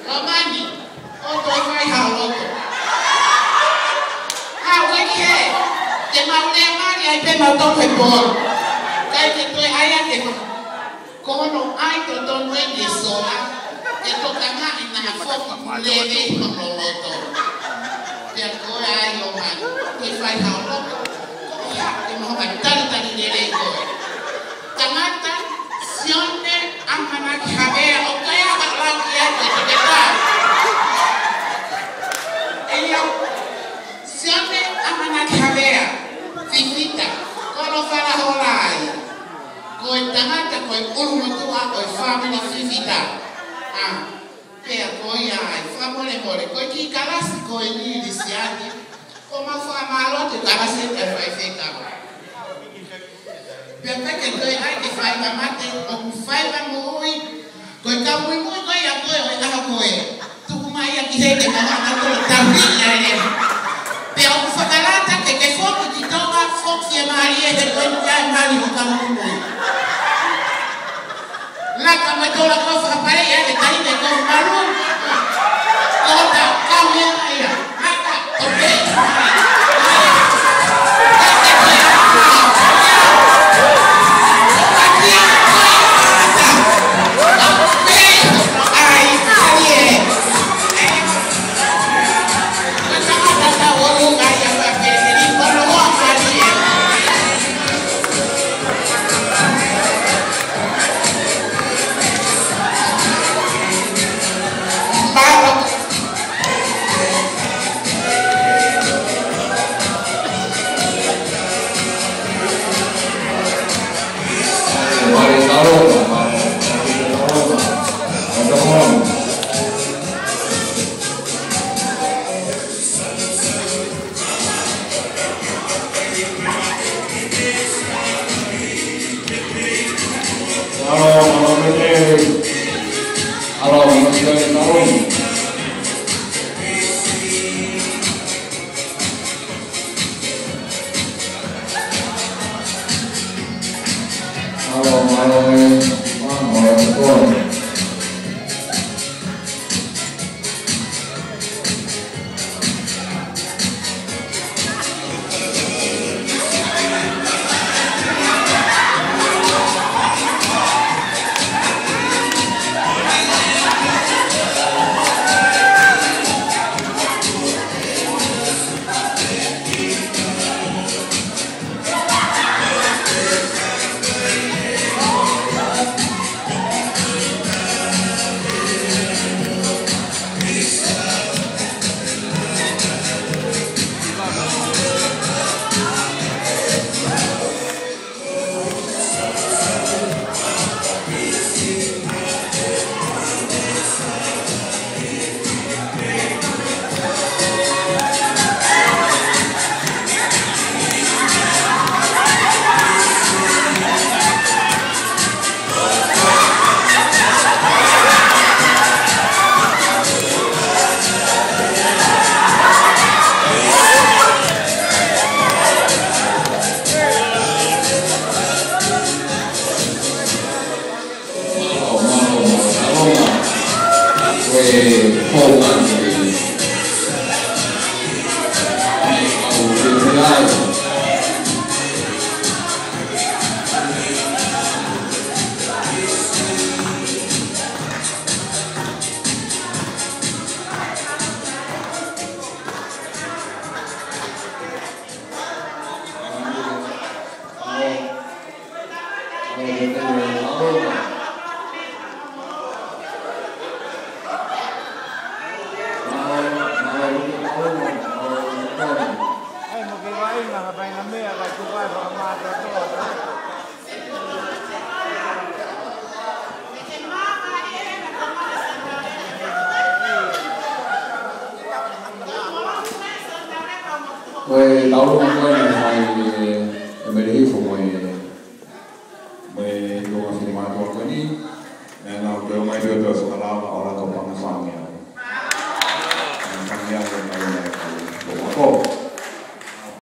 Romani, otro fai haloto. Hawe ke, te maule mari ai pe mau toke por. Kai te toi aya ke kono ai to tono e ni sola. Ke to kanga ina foki leve mamoloto. Te ko ai yo man, toi fai haloto. Ya, te mau tanta ni dele ko. Tangata sione amana khabe o kaya bakla kia te kita. Eyo sione amana khabe fifita kono fala holai. Koi tangata koi ulmo tua koi family fifita. Ah, pea koi ai famole mole koi ki kalasi koi ni disiati. Koma famalo te kalasi te fai feka. Perché toi hai che fai la mate o fai la moi coi camui moi coi a toi o a moi tu mai a chi che ma na to tardia ne per un fagalata che fuoco ti toma fuoco e maria del coi mali o camui moi la camatola cosa pare e che dai che con malu ota camui aia ata ok Về tàu luôn quên